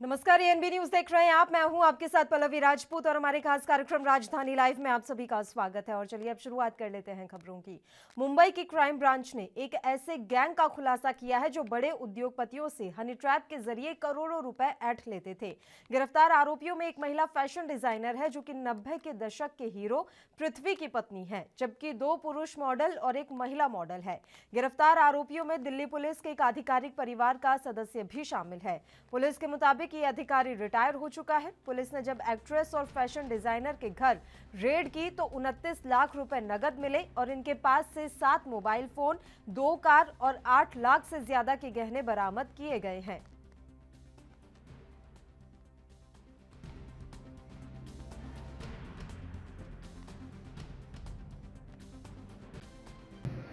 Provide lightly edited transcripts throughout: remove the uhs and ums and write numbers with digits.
नमस्कार, ANB news देख रहे हैं आप। मैं हूं आपके साथ पल्लवी राजपूत और हमारे खास कार्यक्रम राजधानी लाइव में आप सभी का स्वागत है। और चलिए अब शुरुआत कर लेते हैं खबरों की। मुंबई की क्राइम ब्रांच ने एक ऐसे गैंग का खुलासा किया है जो बड़े उद्योगपतियों से हनी ट्रैप के जरिए करोड़ों रुपए ऐंठ लेते थे। गिरफ्तार आरोपियों में एक महिला फैशन डिजाइनर है जो कि 90 के दशक के हीरो पृथ्वी की पत्नी है, जबकि 2 पुरुष मॉडल और एक महिला मॉडल है। गिरफ्तार आरोपियों में दिल्ली पुलिस के एक आधिकारिक परिवार का सदस्य भी शामिल है। पुलिस के मुताबिक ये अधिकारी रिटायर हो चुका है। पुलिस ने जब एक्ट्रेस और फैशन डिजाइनर के घर रेड की तो 29 लाख रुपए नगद मिले और इनके पास से 7 मोबाइल फोन, 2 कार और 8 लाख से ज्यादा के गहने बरामद किए गए हैं।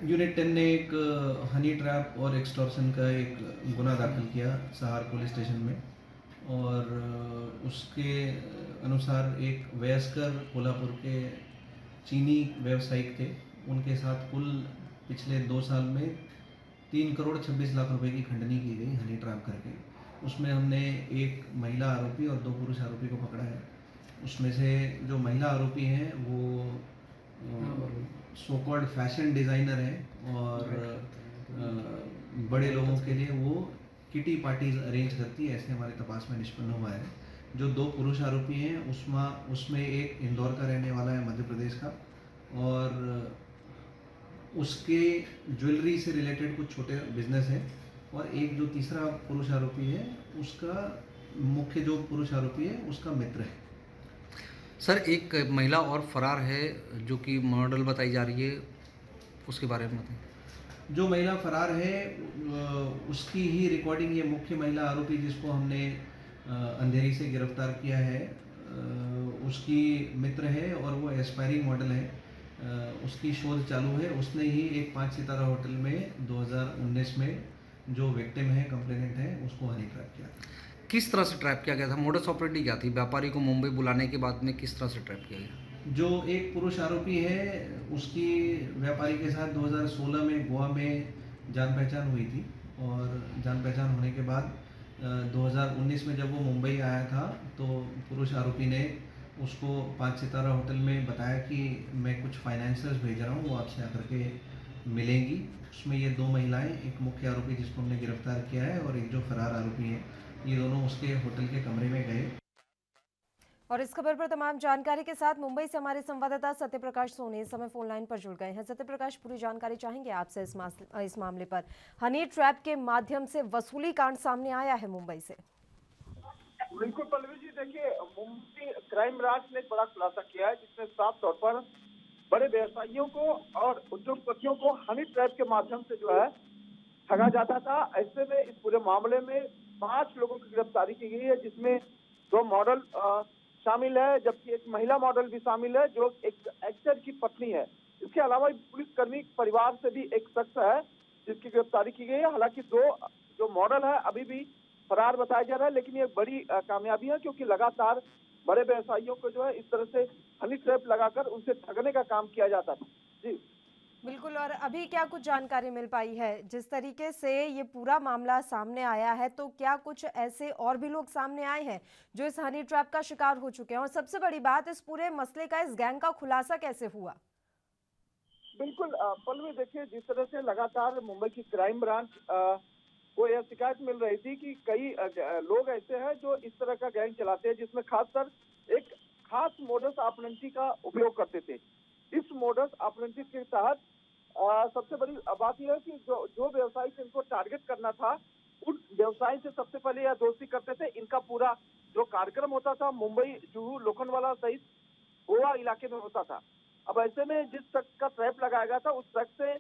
यूनिट 10 ने एक हनी ट्रैप और एक्सटॉर्शन का एक गुना दाखिल किया सहार पुलिस स्टेशन में। और उसके अनुसार एक वयस्कर कोल्हापुर के चीनी व्यवसायिक थे, उनके साथ कुल पिछले 2 साल में 3 करोड़ 26 लाख रुपए की खंडनी की गई हनी ट्रैप करके। उसमें हमने एक महिला आरोपी और 2 पुरुष आरोपी को पकड़ा है। उसमें से जो महिला आरोपी हैं वो सो कॉल्ड फैशन डिज़ाइनर है और बड़े लोगों के लिए वो किटी पार्टीज अरेंज करती है, ऐसे हमारे तपास में निष्पन्न हुआ है। जो 2 पुरुष आरोपी हैं उसमें एक इंदौर का रहने वाला है, मध्य प्रदेश का, और उसके ज्वेलरी से रिलेटेड कुछ छोटे बिजनेस है। और एक जो तीसरा पुरुष आरोपी है उसका मुख्य जो पुरुष आरोपी है उसका मित्र है। सर, एक महिला और फरार है जो कि मॉडल बताई जा रही है, उसके बारे में बताएं। जो महिला फरार है उसकी ही रिकॉर्डिंग ये मुख्य महिला आरोपी जिसको हमने अंधेरी से गिरफ्तार किया है, उसकी मित्र है और वो एस्पायरिंग मॉडल है। उसकी शोध चालू है। उसने ही एक 5 सितारा होटल में 2019 में जो विक्टिम है, कंप्लेनेंट है, उसको हनी ट्रैप किया था। किस तरह से ट्रैप किया गया था? मोडस ऑपरेंडी क्या थी? व्यापारी को मुंबई बुलाने के बाद में किस तरह से ट्रैप किया गया? जो एक पुरुष आरोपी है उसकी व्यापारी के साथ 2016 में गोवा में जान पहचान हुई थी, और जान पहचान होने के बाद 2019 में जब वो मुंबई आया था तो पुरुष आरोपी ने उसको 5 सितारा होटल में बताया कि मैं कुछ फाइनेंसर्स भेज रहा हूँ, वो आपसे आकर के मिलेंगी। उसमें ये 2 महिलाएं, एक मुख्य आरोपी जिसको हमने गिरफ्तार किया है और एक जो फरार आरोपी है, ये दोनों उसके होटल के कमरे में गए। और इस खबर पर तमाम जानकारी के साथ मुंबई से हमारे संवाददाता सत्यप्रकाश सोनी इस समय फोन लाइन पर जुड़ गए हैं। सत्यप्रकाश, पूरी जानकारी चाहेंगे आपसे इस मामले पर। हनी ट्रैप के माध्यम से वसूली कांड सामने आया है मुंबई से। बिल्कुल पल्लवी जी, देखिए, मुंबई क्राइम ब्रांच ने एक बड़ा खुलासा किया है जिसमें साफ तौर पर बड़े व्यवसायियों को और उद्योगपतियों को हनी ट्रैप के माध्यम से जो है ठगा जाता था। ऐसे में इस पूरे मामले में 5 लोगों की गिरफ्तारी की गई है, जिसमें 2 मॉडल शामिल है, जबकि एक महिला मॉडल भी शामिल है जो एक एक्टर की पत्नी है। इसके अलावा पुलिसकर्मी परिवार से भी एक शख्स है जिसकी गिरफ्तारी की गई है। हालांकि 2 जो मॉडल है अभी भी फरार बताया जा रहा है, लेकिन ये बड़ी कामयाबी है क्योंकि लगातार बड़े व्यवसायियों को जो है इस तरह से हनी ट्रैप लगाकर उनसे ठगने का काम किया जाता था। जी बिल्कुल। और अभी क्या कुछ जानकारी मिल पाई है? जिस तरीके से ये पूरा मामला सामने आया है, तो क्या कुछ ऐसे और भी लोग सामने आए हैं जो इस हनी ट्रैप का शिकार हो चुके हैं? और सबसे बड़ी बात, इस पूरे मसले का, इस गैंग का खुलासा कैसे हुआ? बिल्कुल पल्लवी, देखिए, जिस तरह से लगातार मुंबई की क्राइम ब्रांच को यह शिकायत मिल रही थी कि कई लोग ऐसे हैं जो इस तरह का गैंग चलाते हैं, जिसमें खासकर एक खास मोडस ऑपरेंडी का उपयोग करते थे। इस मोडस ऑपरेंडी के तहत सबसे बड़ी बात यह है कि जो व्यवसायी से इनको टारगेट करना था, उन व्यवसायी से सबसे पहले यह दोस्ती करते थे। इनका पूरा जो कार्यक्रम होता था मुंबई, जुहू, लोखंडवाला सहित गोवा इलाके में होता था। अब ऐसे में जिस शख्स का ट्रैप लगाया गया था, उस शख्स से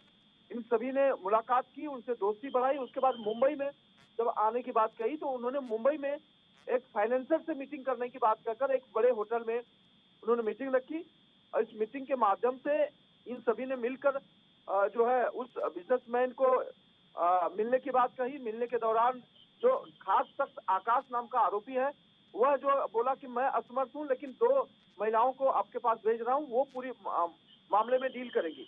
इन सभी ने मुलाकात की, उनसे दोस्ती बढ़ाई। उसके बाद मुंबई में जब आने की बात कही तो उन्होंने मुंबई में एक फाइनेंसर से मीटिंग करने की बात कहकर एक बड़े होटल में उन्होंने मीटिंग रखी, और इस मीटिंग के माध्यम से इन सभी ने मिलकर जो है उस बिजनेसमैन को मिलने की बात कही। मिलने के दौरान जो खास शख्स आकाश नाम का आरोपी है, वह जो बोला कि मैं असमर्थ हूं, लेकिन 2 महिलाओं को आपके पास भेज रहा हूं, वो पूरी मामले में डील करेंगी।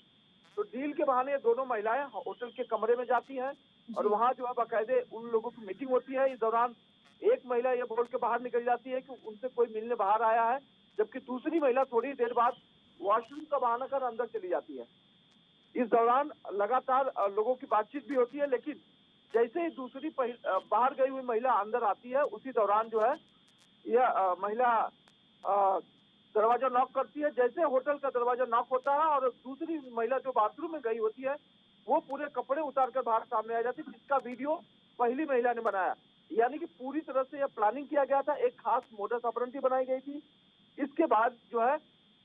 तो डील के बहाने दोनों महिलाएं होटल के कमरे में जाती हैं और वहां जो है बाकायदे उन लोगों की मीटिंग होती है। इस दौरान एक महिला ये बोल के बाहर निकल जाती है कि उनसे कोई मिलने बाहर आया है, जबकि दूसरी महिला थोड़ी देर बाद वॉशरूम का बहाना कर अंदर चली जाती है। इस दौरान लगातार लोगों की बातचीत भी होती है, लेकिन जैसे ही दूसरी बाहर गई हुई महिला अंदर आती है, उसी दौरान जो है यह महिला दरवाजा नॉक करती है। जैसे होटल का दरवाजा नॉक होता है और दूसरी महिला जो बाथरूम में गई होती है, वो पूरे कपड़े उतारकर बाहर सामने आ जाती है, जिसका वीडियो पहली महिला ने बनाया। यानी कि पूरी तरह से यह प्लानिंग किया गया था, एक खास मोडस ऑपरेंडी बनाई गई थी। इसके बाद जो है,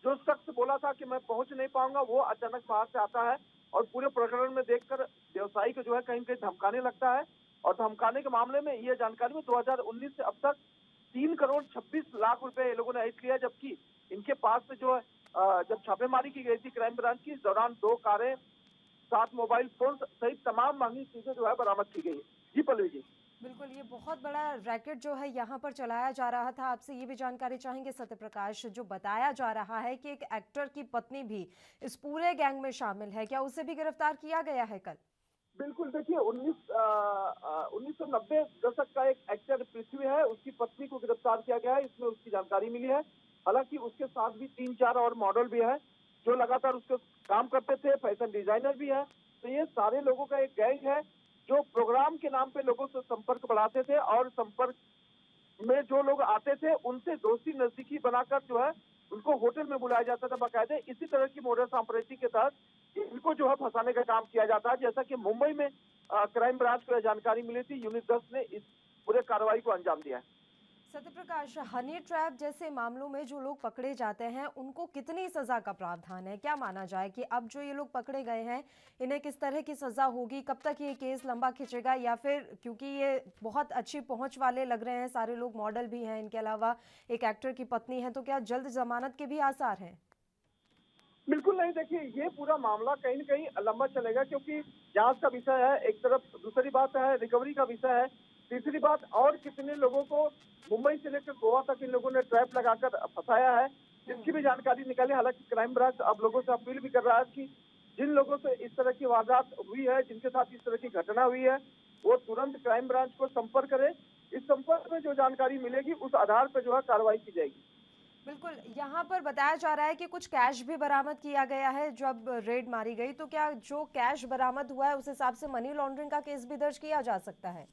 जो शख्स बोला था कि मैं पहुंच नहीं पाऊंगा, वो अचानक बाहर से आता है और पूरे प्रकरण में देखकर व्यवसायी को जो है कहीं कहीं धमकाने लगता है। और धमकाने के मामले में यह जानकारी में 2019 से अब तक 3 करोड़ 26 लाख रुपए ये लोगों ने ऐड किया, जबकि इनके पास से जो है जब छापेमारी की गई थी क्राइम ब्रांच की, इस दौरान 2 कारें, 7 मोबाइल फोन सहित तमाम महंगी चीजें जो है बरामद की गई। जी पल्लवी जी। बिल्कुल, ये बहुत बड़ा रैकेट जो है यहाँ पर चलाया जा रहा था। आपसे ये भी जानकारी चाहेंगे सत्य प्रकाश, जो बताया जा रहा है कि एक एक्टर की पत्नी भी इस पूरे गैंग में शामिल है, क्या उसे भी गिरफ्तार किया गया है कल? बिल्कुल, देखिए 1990 दशक का एक एक्टर पृथ्वी है, उसकी पत्नी को गिरफ्तार किया गया है, इसमें उसकी जानकारी मिली है। हालांकि उसके साथ भी 3-4 और मॉडल भी है जो लगातार उसके काम करते थे, फैशन डिजाइनर भी है। तो ये सारे लोगों का एक गैंग है जो प्रोग्राम के नाम पे लोगों से संपर्क बढ़ाते थे और संपर्क में जो लोग आते थे उनसे दोस्ती नजदीकी बनाकर जो है उनको होटल में बुलाया जाता था बाकायदे। इसी तरह की मोडस ऑपरेंडी के तहत इनको जो है फंसाने का काम किया जाता है। जैसा कि मुंबई में क्राइम ब्रांच को जानकारी मिली थी, यूनिट 10 ने इस पूरे कार्रवाई को अंजाम दिया है। सत्य प्रकाश, हनी ट्रैप जैसे मामलों में जो लोग पकड़े जाते हैं उनको कितनी सजा का प्रावधान है? क्या माना जाए कि अब जो ये लोग पकड़े गए हैं इन्हें किस तरह की सजा होगी? कब तक ये केस लंबा खिंचेगा? या फिर क्योंकि ये बहुत अच्छी पहुंच वाले लग रहे हैं, सारे लोग मॉडल भी हैं, इनके अलावा एक एक्टर की पत्नी है, तो क्या जल्द जमानत के भी आसार हैं? बिल्कुल नहीं, देखिए ये पूरा मामला कहीं न कहीं लंबा चलेगा, क्योंकि जांच का विषय है एक तरफ, दूसरी बात है रिकवरी का विषय है, तीसरी बात और कितने लोगों को मुंबई से लेकर गोवा तक इन लोगों ने ट्रैप लगाकर फंसाया है, इसकी भी जानकारी निकाली। हालांकि क्राइम ब्रांच अब लोगों से अपील भी कर रहा है कि जिन लोगों से इस तरह की वारदात हुई है, जिनके साथ इस तरह की घटना हुई है, वो तुरंत क्राइम ब्रांच को संपर्क करें। इस संपर्क में जो जानकारी मिलेगी उस आधार पर जो है कार्रवाई की जाएगी। बिल्कुल, यहाँ पर बताया जा रहा है कि कुछ कैश भी बरामद किया गया है जब रेड मारी गई, तो क्या जो कैश बरामद हुआ है उस हिसाब से मनी लॉन्ड्रिंग का केस भी दर्ज किया जा सकता है?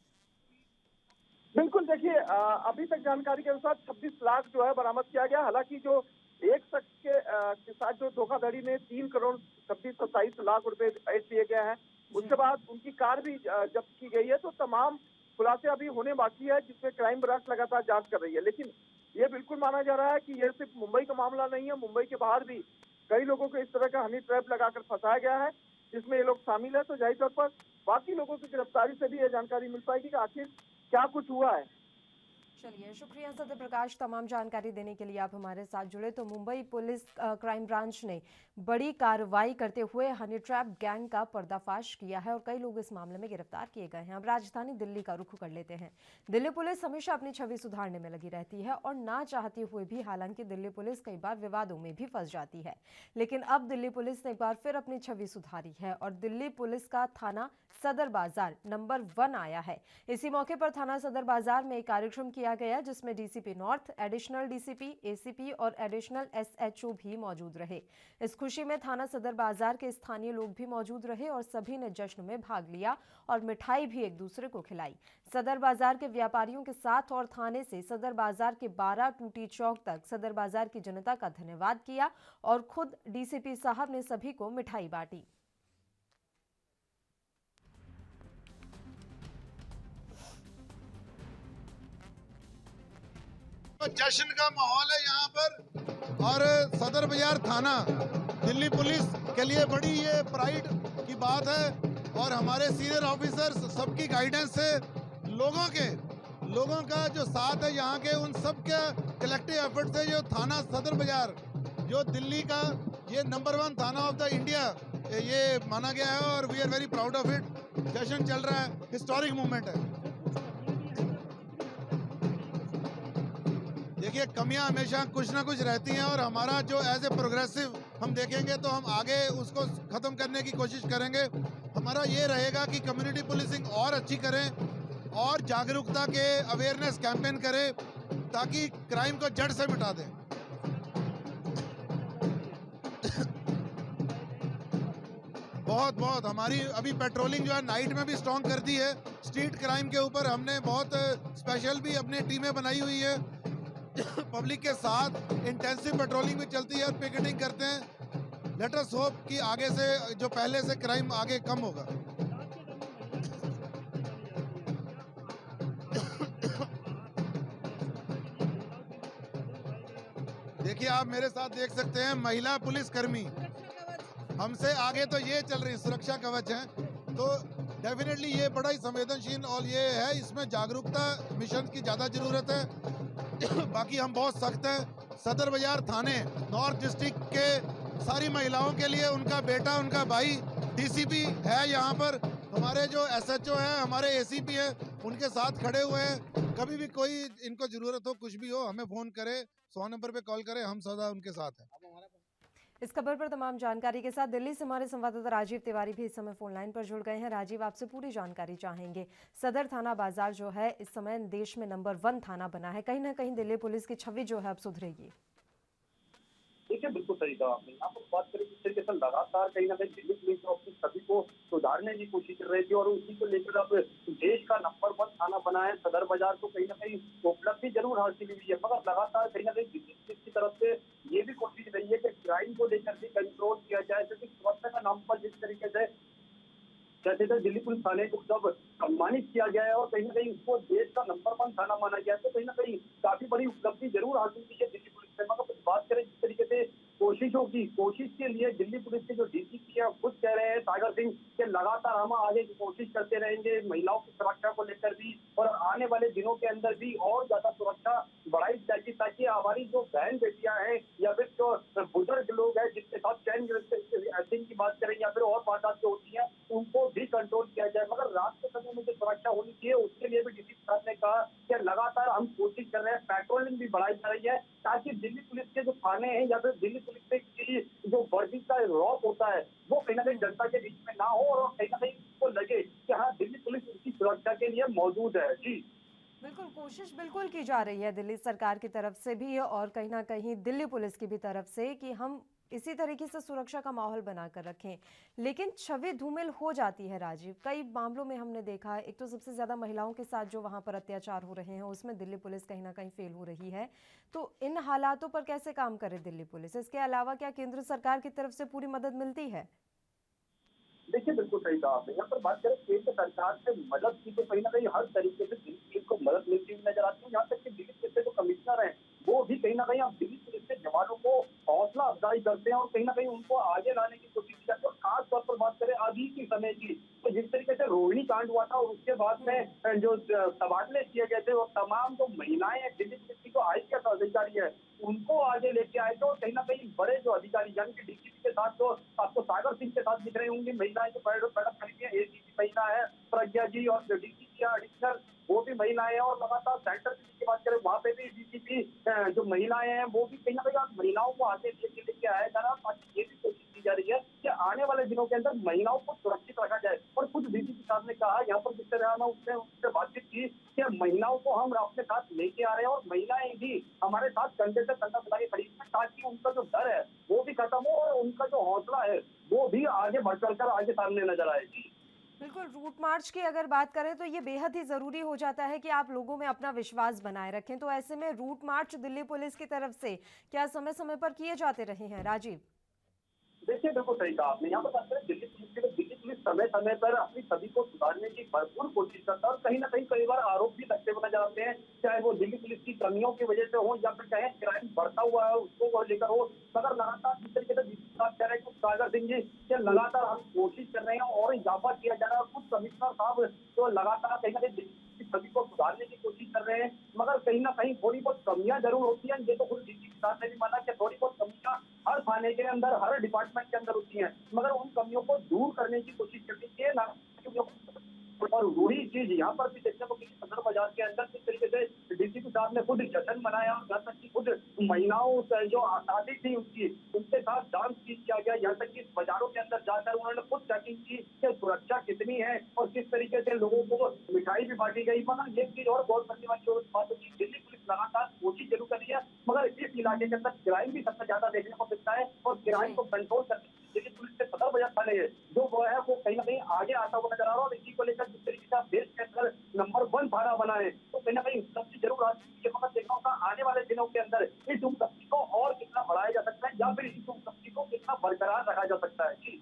बिल्कुल, देखिए अभी तक जानकारी के अनुसार 26 लाख जो है बरामद किया गया। हालांकि जो एक शख्स के साथ जो धोखाधड़ी में 3 करोड़ 26-27 लाख रुपए ऐड किए गए हैं, उसके बाद उनकी कार भी जब्त की गई है। तो तमाम खुलासे अभी होने बाकी है, जिसमें क्राइम ब्रांच लगातार जांच कर रही है। लेकिन ये बिल्कुल माना जा रहा है कि यह सिर्फ मुंबई का मामला नहीं है, मुंबई के बाहर भी कई लोगों को इस तरह का हनी ट्रैप लगाकर फंसाया गया है, जिसमें ये लोग शामिल है। तो जाहिर तौर पर बाकी लोगों की गिरफ्तारी से भी ये जानकारी मिल पाएगी कि आखिर क्या कुछ हुआ है। चलिए, शुक्रिया सत्य प्रकाश, तमाम जानकारी देने के लिए आप हमारे साथ जुड़े। तो मुंबई पुलिस क्राइम ब्रांच ने बड़ी कार्रवाई करते हुए हनी ट्रैप गैंग का पर्दाफाश किया है और कई लोग इस मामले में गिरफ्तार किए गए हैं। अब राजधानी दिल्ली का रुख कर लेते हैं। दिल्ली पुलिस हमेशा अपनी छवि सुधारने में लगी रहती है और ना चाहते हुए भी, हालांकि दिल्ली पुलिस कई बार विवादों में भी फंस जाती है, लेकिन अब दिल्ली पुलिस ने एक बार फिर अपनी छवि सुधारी है और दिल्ली पुलिस का थाना सदर बाजार नंबर 1 आया है। इसी मौके पर थाना सदर बाजार में एक कार्यक्रम किया गया जिसमें DCP north, additional DCP, ACP और एडिशनल एसएचओ भी मौजूद रहे। इस खुशी में थाना सदर बाजार के स्थानीय लोग भी मौजूद रहे और सभी ने जश्न में भाग लिया और मिठाई भी एक दूसरे को खिलाई। सदर बाजार के व्यापारियों के साथ और थाने से सदर बाजार के 12 टूटी चौक तक सदर बाजार की जनता का धन्यवाद किया और खुद डीसीपी साहब ने सभी को मिठाई बांटी। जश्न का माहौल है यहाँ पर और सदर बाजार थाना दिल्ली पुलिस के लिए बड़ी ये प्राइड की बात है और हमारे सीनियर ऑफिसर्स सबकी गाइडेंस से लोगों का जो साथ है यहाँ के, उन सब के कलेक्टिव एफर्ट से जो थाना सदर बाजार जो दिल्ली का ये नंबर 1 थाना ऑफ द इंडिया ये माना गया है और we are very proud of it. जश्न चल रहा है, हिस्टोरिक मूवमेंट है। देखिए, कमियां हमेशा कुछ ना कुछ रहती हैं और हमारा जो एज ए प्रोग्रेसिव हम देखेंगे तो हम आगे उसको ख़त्म करने की कोशिश करेंगे। हमारा ये रहेगा कि कम्युनिटी पुलिसिंग और अच्छी करें और जागरूकता के अवेयरनेस कैंपेन करें ताकि क्राइम को जड़ से मिटा दें। बहुत बहुत हमारी अभी पेट्रोलिंग जो है नाइट में भी स्ट्रॉन्ग कर दी है। स्ट्रीट क्राइम के ऊपर हमने बहुत स्पेशल भी अपनी टीमें बनाई हुई है। पब्लिक के साथ इंटेंसिव पेट्रोलिंग भी चलती है और पिकेटिंग करते हैं। लेट अस होप कि आगे से जो पहले से क्राइम आगे कम होगा। देखिए आप मेरे साथ देख सकते हैं महिला पुलिसकर्मी हमसे आगे तो ये चल रही सुरक्षा कवच है, तो डेफिनेटली ये बड़ा ही संवेदनशील और ये है, इसमें जागरूकता मिशन की ज़्यादा ज़रूरत है। बाकी हम बहुत सख्त हैं। सदर बाजार थाने नॉर्थ डिस्ट्रिक्ट के सारी महिलाओं के लिए उनका बेटा उनका भाई डीसीपी है यहाँ पर। हमारे जो एसएचओ हैं हमारे एसीपी हैं उनके साथ खड़े हुए हैं। कभी भी कोई इनको ज़रूरत हो कुछ भी हो हमें फ़ोन करें, 100 नंबर पे कॉल करें, हम सदा उनके साथ हैं। इस खबर पर तमाम जानकारी के साथ दिल्ली से हमारे संवाददाता राजीव तिवारी भी इस समय फोन लाइन पर जुड़ गए हैं। राजीव, आपसे पूरी जानकारी चाहेंगे। सदर थाना बाजार जो है इस समय देश में नंबर 1 थाना बना है, कहीं ना कहीं दिल्ली पुलिस की छवि जो है अब सुधरेगी। देखिए बिल्कुल सही कहा आपने। यहाँ पर बात करें जिस तरीके से लगातार कहीं ना कहीं दिल्ली पुलिस अपनी छवि को सुधारने की कोशिश कर रही थी और उसी को लेकर अब देश का नंबर 1 थाना बना है सदर बाजार, तो कहीं ना कहीं उपलब्धि जरूर हासिल हुई है, मगर लगातार कहीं ना कहीं दिल्ली पुलिस की तरफ से ये भी कोशिश रही है कि क्राइम को लेकर भी कंट्रोल किया जाए, क्योंकि सुरक्षा का नाम पर जिस तरीके से जैसे तो दिल्ली पुलिस थाने को जब सम्मानित किया गया है और कहीं ना कहीं उसको देश का नंबर 1 थाना माना गया है, तो कहीं ना कहीं काफी बड़ी उपलब्धि जरूर हासिल की है दिल्ली पुलिस ने। मगर बात करें जिस तरीके से कोशिशों की, कोशिश के लिए दिल्ली पुलिस के जो डीसीपी है खुद कह रहे हैं सागर सिंह कि लगातार हम आगे की कोशिश करते रहेंगे महिलाओं की सुरक्षा को लेकर भी, और आने वाले दिनों के अंदर भी और ज्यादा सुरक्षा बढ़ाई जाएगी ताकि हमारी जो बहन बेटियां हैं या फिर जो बुजुर्ग लोग हैं जिसके साथ चैन की बात करें या फिर और वारदात जो होती है उनको भी कंट्रोल किया जाए। मगर रात के समय में जो सुरक्षा होनी चाहिए उसके लिए भी डीसीपी साहब ने कहा कि लगातार हम कोशिश कर रहे हैं, पेट्रोलिंग भी बढ़ाई जा रही है ताकि दिल्ली पुलिस के जो थाने हैं या फिर दिल्ली पुलिस की जो वर्दी का रौब होता है वो कहीं ना कहीं जनता के बीच में ना हो और कहीं ना कहीं उसको लगे कि हाँ दिल्ली पुलिस उसकी सुरक्षा के लिए मौजूद है। जी बिल्कुल, कोशिश बिल्कुल की जा रही है दिल्ली सरकार की तरफ से भी और कहीं ना कहीं दिल्ली पुलिस की भी तरफ से कि हम इसी तरीके से सुरक्षा का माहौल बनाकर रखें, लेकिन छवि धूमिल हो जाती है राजीव। कई मामलों में हमने देखा, एक तो सबसे ज्यादा महिलाओं के साथ जो वहां पर अत्याचार हो रहे हैं उसमें दिल्ली पुलिस कहीं ना कहीं फेल हो रही है। तो इन हालातों पर कैसे काम करे दिल्ली पुलिस? इसके अलावा क्या केंद्र सरकार की तरफ से पूरी मदद मिलती है? देखिए बिल्कुल सही कहा आपने। यहाँ पर बात करें केंद्र सरकार से मदद की तो कहीं ना कहीं हर तरीके से दिल्ली पुलिस को मदद मिलती हुई नजर आती है। यहाँ तक कि दिल्ली पुलिस के जो कमिश्नर हैं वो भी कहीं ना कहीं अब दिल्ली पुलिस के जवानों को हौसला अफजाई करते हैं और कहीं ना कहीं उनको आगे लाने की कोशिश करते हैं। और खास तौर पर बात करें अभी के समय की, तो जिस तरीके से रोहिणी कांड हुआ था और उसके बाद में जो तबादले किए गए थे वो तमाम जो महिलाएं दिल्ली पुलिस की जो IPS अधिकारी है उनको आगे लेके आए थे और कहीं ना कहीं बड़े जो अधिकारी यानी कि डीसीपी के साथ तो आपको सागर सिंह के साथ दिख रही होंगी महिलाएं जो मैडम खड़ी है, एसीपी महिला है प्रज्ञा जी और जो डीसीपी एडिशनल वो भी महिलाएं हैं और लगातार सेंटर की बात करें वहाँ पे भी डीसीपी जो महिलाएं हैं वो भी कहीं ना कहीं महिलाओं को आगे लेके आया जा रहा, ताकि ये भी कोशिश की जा रही है कि आने वाले दिनों के अंदर महिलाओं को सुरक्षित रखा जाए। और खुद डीसीपी साहब ने कहा यहाँ पर जिस तरह उससे बातचीत की कि महिलाओं को हम अपने साथ लेके आ रहे हैं और महिलाएं भी हमारे साथ कंधे से कंधा मिला के खड़ी है ताकि उनका जो डर है वो भी खत्म हो और उनका जो हौसला है वो भी आगे बढ़ चढ़कर आगे सामने नजर आएगी। बिल्कुल, रूट मार्च की अगर बात करें तो ये बेहद ही जरूरी हो जाता है कि आप लोगों में अपना विश्वास बनाए रखें। तो ऐसे में रूट मार्च दिल्ली पुलिस की तरफ से क्या समय समय पर किए जाते रहे हैं राजीव? देखिए बिल्कुल सही कहा आपने। यहाँ पर बात करें दिल्ली पुलिस समय समय पर अपनी छवि को सुधारने की भरपूर कोशिश करता है और कहीं ना कहीं कई बार आरोप भी लगते हुए नजर आते हैं, चाहे वो दिल्ली पुलिस की कमियों की वजह से हो या फिर चाहे क्राइम बढ़ता हुआ है उसको लेकर हो। मगर लगातार जिस तरीके से डीसी साहब कह रहे हैं सागर सिंह जी कि लगातार हम कोशिश कर रहे हैं और इजाफा किया जा रहा है। कुछ कमिश्नर साहब तो लगातार कहीं ना कहीं छवि को सुधारने की कोशिश कर रहे हैं, मगर कहीं ना कहीं थोड़ी बहुत कमियां जरूर होती हैं। ये तो खुद डीसी साहब ने भी माना कि थोड़ी बहुत कमियां हर थाने के अंदर हर डिपार्टमेंट के अंदर होती हैं, मगर उन कमियों को दूर करने की कोशिश करनी चाहिए ना। और वही चीज यहाँ पर भी देखने को मिली सदर बाजार के अंदर जिस तरीके से डीसीपी साहब ने खुद जश्न मनाया और यहाँ तक कि खुद कुछ महिलाओं से जो आजादी थी उनके साथ डांस किया गया। यहाँ तक कि बाजारों के अंदर जाकर उन्होंने खुद चेकिंग की कि सुरक्षा कितनी है और किस तरीके से लोगों को मिठाई भी बांटी गई। मगर एक चीज और बहुत बड़ी बात होगी, दिल्ली पुलिस लगातार कोशिश जरूर कर रही है, मगर इस इलाके के अंदर क्राइम भी सबसे ज्यादा देखने को मिलता है और क्राइम को कंट्रोल करने दिल्ली पुलिस के सदर बाजार थाने है जो वो है वो कहीं ना कहीं आगे आता हुआ नजर आ रहा है। और इसी को लेकर जिस तरीके से आप देश के अंदर नंबर 1 थाना बना है तो कहीं ना कहीं उपलब्धि जरूर आ सकती है। मगर देखना होगा आने वाले दिनों के अंदर इस उपलब्धि को और कितना बढ़ाया जा सकता है या फिर इस उपलब्धि को कितना बरकरार रखा जा सकता है। जी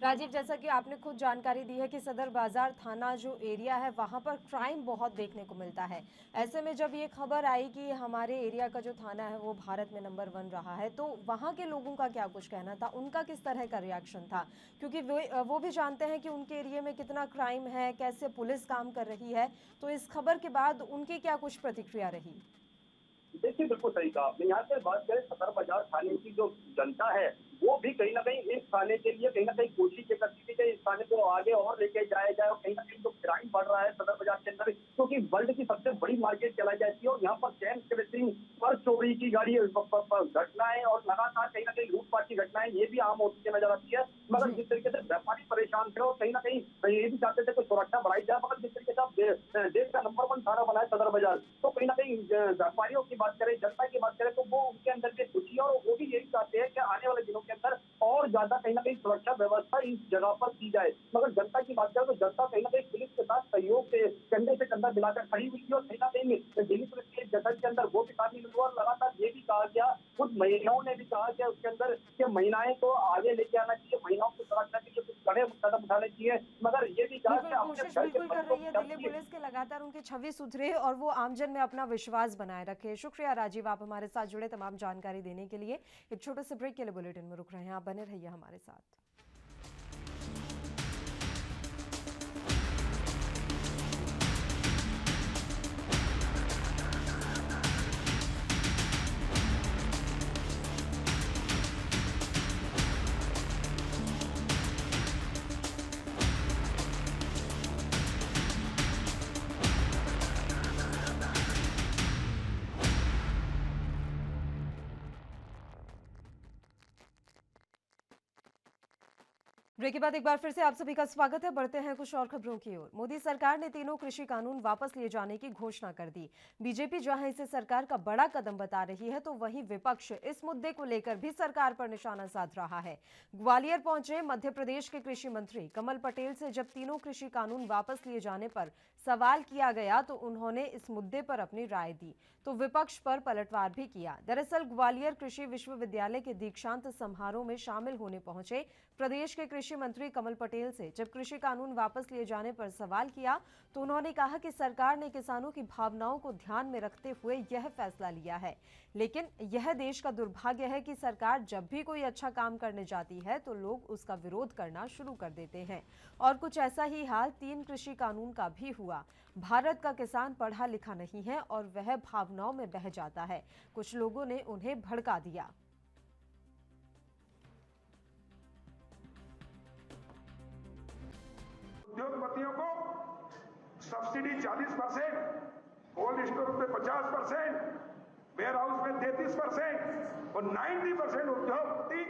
राजीव, जैसा कि आपने खुद जानकारी दी है कि सदर बाजार थाना जो एरिया है वहां पर क्राइम बहुत देखने को मिलता है। ऐसे में जब ये खबर आई कि हमारे एरिया का जो थाना है वो भारत में नंबर 1 रहा है, तो वहां के लोगों का क्या कुछ कहना था, उनका किस तरह का रिएक्शन था? क्योंकि वो भी जानते हैं कि उनके एरिया में कितना क्राइम है, कैसे पुलिस काम कर रही है, तो इस खबर के बाद उनकी क्या कुछ प्रतिक्रिया रही? देखिए, बिल्कुल सही कहा आपने। यहाँ से बात करें सदर बाजार थाने की जो जनता है वो भी कहीं ना कहीं इस थाने के लिए कहीं ना कहीं कोशिश ये करती थी कि इस थाने को आगे और लेके जाया जाए। और कहीं ना कहीं जो क्राइम बढ़ रहा है सदर बाजार के अंदर, क्योंकि वर्ल्ड की सबसे बड़ी मार्केट चलाई जाती है और यहाँ पर चैन स्नैचिंग पर चोरी की गाड़ी घटनाएं और लगातार कहीं ना कहीं लूटपाट की घटनाएं ये भी आम होती नजर आती है। मगर जिस तरीके से व्यापारी परेशान थे और कहीं ना कहीं ये भी चाहते थे कोई सुरक्षा बढ़ाई जाए, मगर जिस तरीके से आप देश का नंबर 1 थाना बना है सदर बाजार, तो कहीं ना कहीं व्यापारियों की बात करें, जनता की बात करें, तो वो उनके अंदर की खुशी और वो भी यही चाहते हैं कि आने वाले दिनों के अंदर और ज्यादा कहीं ना कहीं सुरक्षा व्यवस्था इस जगह पर की जाए। मगर जनता की बात करें तो जनता कहीं ना कहीं पुलिस के साथ सहयोग से कंधे से कंधा मिलाकर खड़ी हुई थी और कहीं ना कहीं दिल्ली पुलिस के जगह के अंदर वो भी काफी मिली और लगातार ये भी कहा गया, कुछ महिलाओं ने भी कहा कि उसके अंदर कि महिलाएं को आगे लेके आना चाहिए, महिलाओं की सुरक्षा के लिए कुछ कड़े कदम उठाने चाहिए। मगर ये भी कहा कि अपने कोशिश घर के बिल्कुल कर रही है दिल्ली पुलिस के लगातार उनकी छवि सुधरे और वो आमजन में अपना विश्वास बनाए रखे। शुक्रिया राजीव, आप हमारे साथ जुड़े तमाम जानकारी देने के लिए। एक छोटे से ब्रेक के लिए बुलेटिन में रुक रहे हैं, आप बने रहिए हमारे साथ। ब्रेक के बाद एक बार फिर से आप सभी का स्वागत है। बढ़ते हैं कुछ और खबरों की ओर। मोदी सरकार ने तीनों कृषि कानून वापस लिए जाने की घोषणा कर दी। बीजेपी जहां इसे सरकार का बड़ा कदम बता रही है, तो वहीं विपक्ष इस मुद्दे को लेकर भी सरकार पर निशाना साध रहा है। ग्वालियर पहुंचे मध्य प्रदेश के कृषि मंत्री कमल पटेल से जब तीनों कृषि कानून वापस लिए जाने पर सवाल किया गया तो उन्होंने इस मुद्दे पर अपनी राय दी, तो विपक्ष पर पलटवार भी किया। दरअसल ग्वालियर कृषि विश्वविद्यालय के दीक्षांत समारोह में शामिल होने पहुंचे प्रदेश के कृषि मंत्री कमल पटेल से जब कृषि कानून वापस लिए जाने पर सवाल किया तो उन्होंने कहा कि सरकार ने किसानों की भावनाओं को ध्यान में रखते हुए यह फैसला लिया है, लेकिन यह देश का दुर्भाग्य है कि सरकार जब भी कोई अच्छा काम करने जाती है तो लोग उसका विरोध करना शुरू कर देते हैं। और कुछ ऐसा ही हाल 3 कृषि कानून का भी हुआ। भारत का किसान पढ़ा लिखा नहीं है और वह भावनाओं में बह जाता है। कुछ लोगों ने उन्हें भड़का दिया। उद्योगपतियों को सब्सिडी 40%, कोल्ड स्टोर पे 50%, वेयर हाउस में 33% और 90% उद्योगपति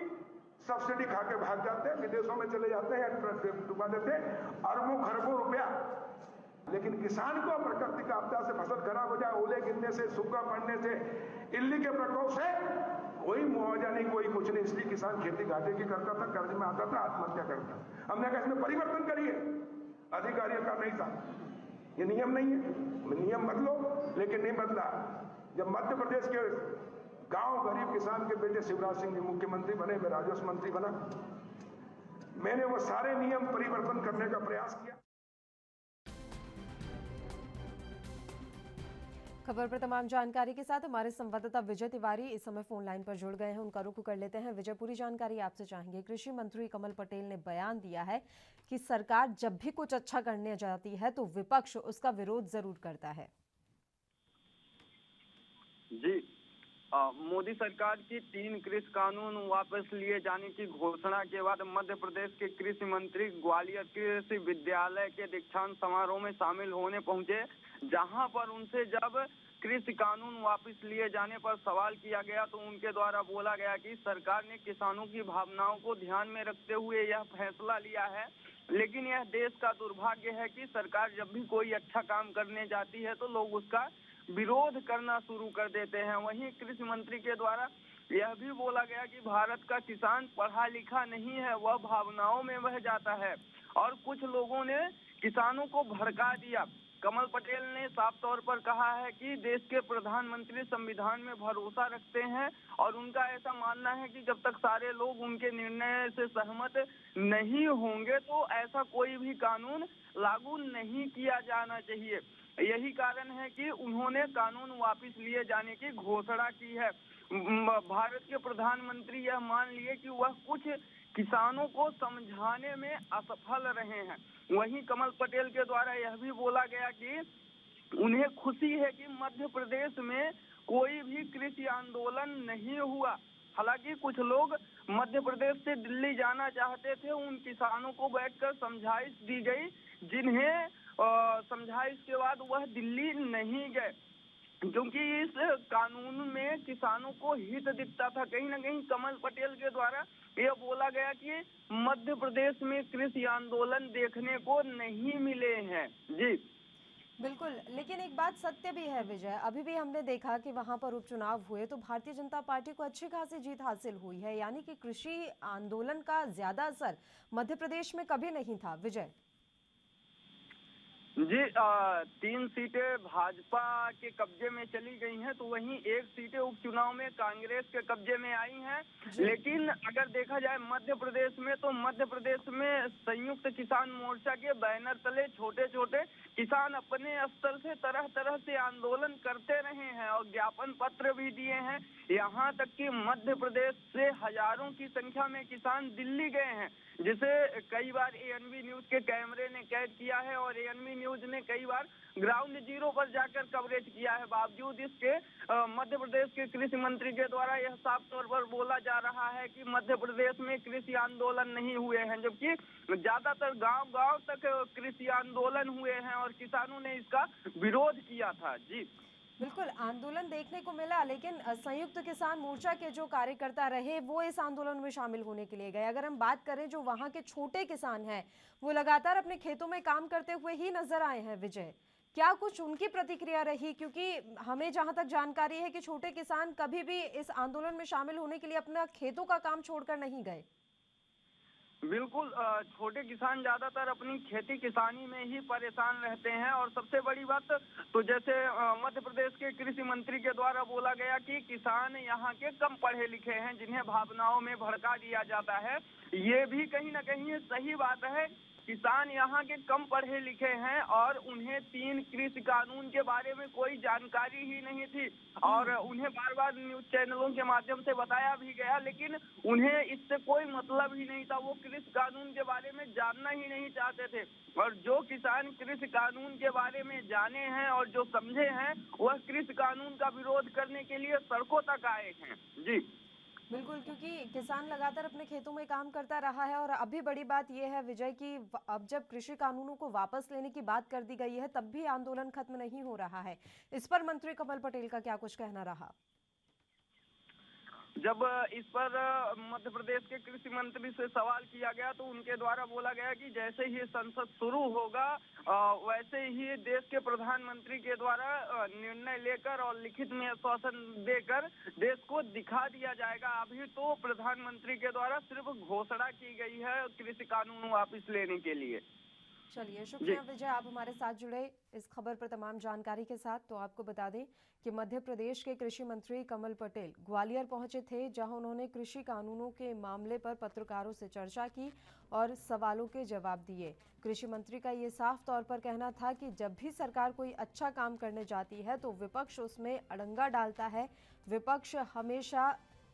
सब्सिडी खा के भाग जाते हैं, विदेशों में चले जाते हैं, डुबा देते हैं अरबों खरबों रुपया। लेकिन किसान को प्रकृति का आपदा से फसल खराब हो जाए, ओले गिरने से, सूखा पड़ने से, इल्ली के प्रकोप से कोई मुआवजा नहीं, कोई कुछ नहीं। इसलिए किसान खेती घाटे की करता था, कर्ज में आता था, आत्महत्या करता। हमने कहा इसमें परिवर्तन करिए, अधिकारियों का नहीं था, ये नियम नहीं है, नियम बदलो, लेकिन नहीं बदला। जब मध्य प्रदेश के गांव गरीब किसान के बेटे शिवराज सिंह जी मुख्यमंत्री बने, मैं राजस्व मंत्री बना, मैंने वो सारे नियम परिवर्तन करने का प्रयास किया। खबर पर तमाम जानकारी के साथ हमारे संवाददाता विजय तिवारी इस समय फोन लाइन पर जुड़ गए हैं, उनका रुख कर लेते हैं। विजय, पूरी जानकारी आपसे चाहेंगे। कृषि मंत्री कमल पटेल ने बयान दिया है कि सरकार जब भी कुछ अच्छा करने जाती है तो विपक्ष उसका विरोध जरूर करता है। जी, मोदी सरकार की 3 कृषि कानून वापस लिए जाने की घोषणा के बाद मध्य प्रदेश के कृषि मंत्री ग्वालियर कृषि विद्यालय के दीक्षांत समारोह में शामिल होने पहुंचे, जहां पर उनसे जब कृषि कानून वापस लिए जाने पर सवाल किया गया तो उनके द्वारा बोला गया कि सरकार ने किसानों की भावनाओं को ध्यान में रखते हुए यह फैसला लिया है, लेकिन यह देश का दुर्भाग्य है कि सरकार जब भी कोई अच्छा काम करने जाती है तो लोग उसका विरोध करना शुरू कर देते हैं। वहीं कृषि मंत्री के द्वारा यह भी बोला गया कि भारत का किसान पढ़ा लिखा नहीं है, वह भावनाओं में बह जाता है और कुछ लोगों ने किसानों को भड़का दिया। कमल पटेल ने साफ तौर पर कहा है कि देश के प्रधानमंत्री संविधान में भरोसा रखते हैं और उनका ऐसा मानना है कि जब तक सारे लोग उनके निर्णय से सहमत नहीं होंगे तो ऐसा कोई भी कानून लागू नहीं किया जाना चाहिए। यही कारण है कि उन्होंने कानून वापस लिए जाने की घोषणा की है। भारत के प्रधानमंत्री यह मान लिए कि वह कुछ किसानों को समझाने में असफल रहे हैं। वहीं कमल पटेल के द्वारा यह भी बोला गया कि उन्हें खुशी है कि मध्य प्रदेश में कोई भी कृषि आंदोलन नहीं हुआ। हालांकि कुछ लोग मध्य प्रदेश से दिल्ली जाना चाहते थे, उन किसानों को बैठकर समझाइश दी गई, जिन्हें समझाइश के बाद वह दिल्ली नहीं गए क्योंकि इस कानून में किसानों को हित दिखता था। कहीं ना कहीं कमल पटेल के द्वारा यह बोला गया कि मध्य प्रदेश में कृषि आंदोलन देखने को नहीं मिले हैं। जी बिल्कुल, लेकिन एक बात सत्य भी है विजय, अभी भी हमने देखा कि वहां पर उपचुनाव हुए तो भारतीय जनता पार्टी को अच्छी खासी जीत हासिल हुई है, यानी कि कृषि आंदोलन का ज्यादा असर मध्य प्रदेश में कभी नहीं था। विजय जी 3 सीटें भाजपा के कब्जे में चली गई हैं, तो वहीं 1 सीटें उपचुनाव में कांग्रेस के कब्जे में आई हैं। लेकिन अगर देखा जाए मध्य प्रदेश में, तो मध्य प्रदेश में संयुक्त किसान मोर्चा के बैनर तले छोटे छोटे किसान अपने स्तर से तरह तरह से आंदोलन करते रहे हैं और ज्ञापन पत्र भी दिए हैं। यहाँ तक कि मध्य प्रदेश से हजारों की संख्या में किसान दिल्ली गए हैं, जिसे कई बार एएनबी न्यूज के कैमरे ने कैद किया है और एएनबी न्यूज ने कई बार ग्राउंड जीरो पर जाकर कवरेज किया है। बावजूद इसके मध्य प्रदेश के कृषि मंत्री के द्वारा यह साफ तौर पर बोला जा रहा है कि मध्य प्रदेश में कृषि आंदोलन नहीं हुए हैं, जबकि ज्यादातर गांव-गांव तक कृषि आंदोलन हुए हैं और किसानों ने इसका विरोध किया था। जी बिल्कुल, आंदोलन देखने को मिला, लेकिन संयुक्त किसान मोर्चा के जो कार्यकर्ता रहे वो इस आंदोलन में शामिल होने के लिए गए। अगर हम बात करें जो वहां के छोटे किसान हैं, वो लगातार अपने खेतों में काम करते हुए ही नजर आए हैं। विजय, क्या कुछ उनकी प्रतिक्रिया रही? क्योंकि हमें जहां तक जानकारी है कि छोटे किसान कभी भी इस आंदोलन में शामिल होने के लिए अपना खेतों का काम छोड़कर नहीं गए। बिल्कुल, छोटे किसान ज्यादातर अपनी खेती किसानी में ही परेशान रहते हैं और सबसे बड़ी बात तो जैसे मध्य प्रदेश के कृषि मंत्री के द्वारा बोला गया कि किसान यहाँ के कम पढ़े लिखे हैं, जिन्हें भावनाओं में भड़का दिया जाता है। ये भी कहीं ना कहीं सही बात है। किसान यहाँ के कम पढ़े लिखे हैं और उन्हें 3 कृषि कानून के बारे में कोई जानकारी ही नहीं थी और उन्हें बार बार न्यूज चैनलों के माध्यम से बताया भी गया, लेकिन उन्हें इससे कोई मतलब ही नहीं था। वो कृषि कानून के बारे में जानना ही नहीं चाहते थे और जो किसान कृषि कानून के बारे में जाने हैं और जो समझे हैं, वह कृषि कानून का विरोध करने के लिए सड़कों तक आए हैं। जी बिल्कुल, क्योंकि किसान लगातार अपने खेतों में काम करता रहा है और अभी बड़ी बात यह है विजय कि अब जब कृषि कानूनों को वापस लेने की बात कर दी गई है, तब भी आंदोलन खत्म नहीं हो रहा है। इस पर मंत्री कमल पटेल का क्या कुछ कहना रहा? जब इस पर मध्य प्रदेश के कृषि मंत्री से सवाल किया गया तो उनके द्वारा बोला गया कि जैसे ही संसद शुरू होगा वैसे ही देश के प्रधानमंत्री के द्वारा निर्णय लेकर और लिखित में आश्वासन देकर देश को दिखा दिया जाएगा। अभी तो प्रधानमंत्री के द्वारा सिर्फ घोषणा की गई है कृषि कानून वापस लेने के लिए। चलिए, शुक्रिया विजय, आप हमारे साथ जुड़े इस खबर पर तमाम जानकारी के साथ। तो आपको बता दें कि मध्य प्रदेश के कृषि मंत्री कमल पटेल ग्वालियर पहुंचे थे, जहां उन्होंने कृषि कानूनों के मामले पर पत्रकारों से चर्चा की और सवालों के जवाब दिए। कृषि मंत्री का ये साफ तौर पर कहना था कि जब भी सरकार कोई अच्छा काम करने जाती है तो विपक्ष उसमें अड़ंगा डालता है। विपक्ष हमेशा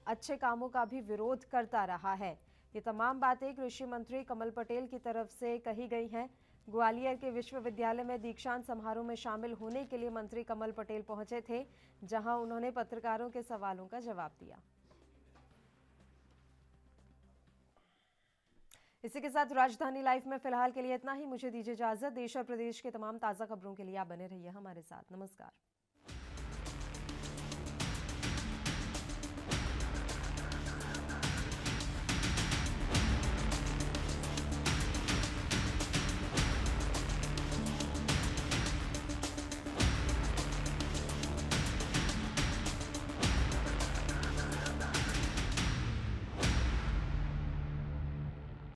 अच्छे कामों का भी विरोध करता रहा है। ये तमाम बातें कृषि मंत्री कमल पटेल की तरफ से कही गई हैं। ग्वालियर के विश्वविद्यालय में दीक्षांत समारोह में शामिल होने के लिए मंत्री कमल पटेल पहुंचे थे, जहां उन्होंने पत्रकारों के सवालों का जवाब दिया। इसी के साथ राजधानी लाइव में फिलहाल के लिए इतना ही। मुझे दीजिए इजाजत। देश और प्रदेश के तमाम ताजा खबरों के लिए आप बने रहिए हमारे साथ। नमस्कार।